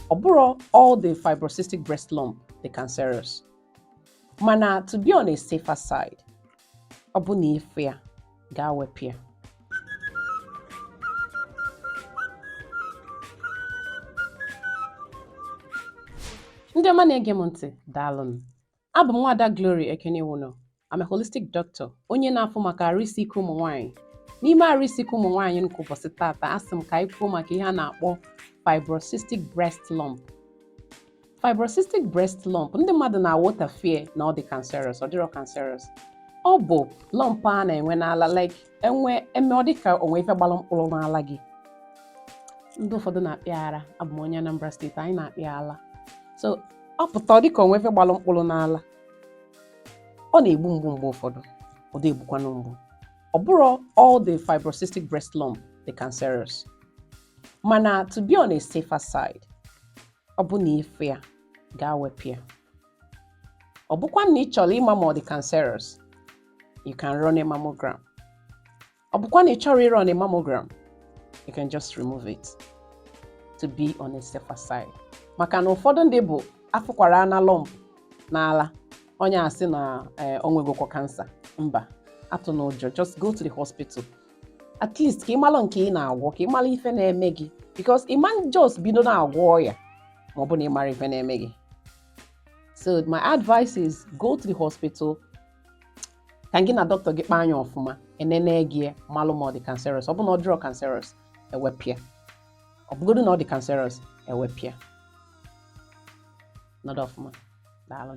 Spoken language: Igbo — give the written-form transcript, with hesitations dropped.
Oburo all the fibrocystic breast lump the cancerous. Mana to be on a safer side, obuni ifya ga wepia. Ndị ọma na-ege m ntị, daalụnụ. Abụ m Nwada Glory Ekeniwuno. I'm a holistic doctor, onye na-afụ maka arụisike ụmụnwanyị. N'ime arụisike ụmụnwanyị nke ụbọchị tata, asị m ka anyị kwuo maka ihe a na-akpọ fibrocystic breast lump. Fibrocystic breast lump, ndị mmadụ na-awotafie na ọ dị cancerous, ọ dịrọ cancerous. Ọ bụ lump a na-enwe n'ala, like ọ dị ka onwe ife gbara mkpụrụ n'ala gị. Ndị ụfọdụ na-akpịa ara, abụ m onye Anambra steeti, anyị na-akpịa ala. So, ọ pụta ọ dị ka onwe ife gbara mkpụrụ n'ala. Ọ na-egbu mgbu mgbe ụfọdụ, ọ dị egbukwanụ mgbu. Ọ bụrụ all the fibrocystic breast lump the cancerous. Mana to be on a safer side, ọ bụ na ife ya ga-wepịa. Ọ bụkwa na ị chọrọ ịma ma ọ dị cancerous, you can run a mammogram. Ọ bụkwa na ị chọrọ ịrun a mammogram, you can just remove it to be on a safer side. Maka na ụfọdụ ndị bụ afụkwara ana lump n'ala, onye asị na onwegokwa cancer. Mba, atụ n'ụjọ, just go to the hospital. At least ka ị malụ nke ị na-agwọ, ka ị malụ ife na-eme gị, because ị ma just bido na-agwọ ya ma ọ bụ na ị mara ife na-eme gị. So my advice is go to the hospital, ka gị na doctor gị kpaa anya ọfụma, enene gị malụ ma ọ dị cancerous. Ọ bụ na ọ dịrọ cancerous, ewepịa. Ọ bụgodu na ọ dị cancerous, ewepịa. Nọdụ ọfụma. Daalụ.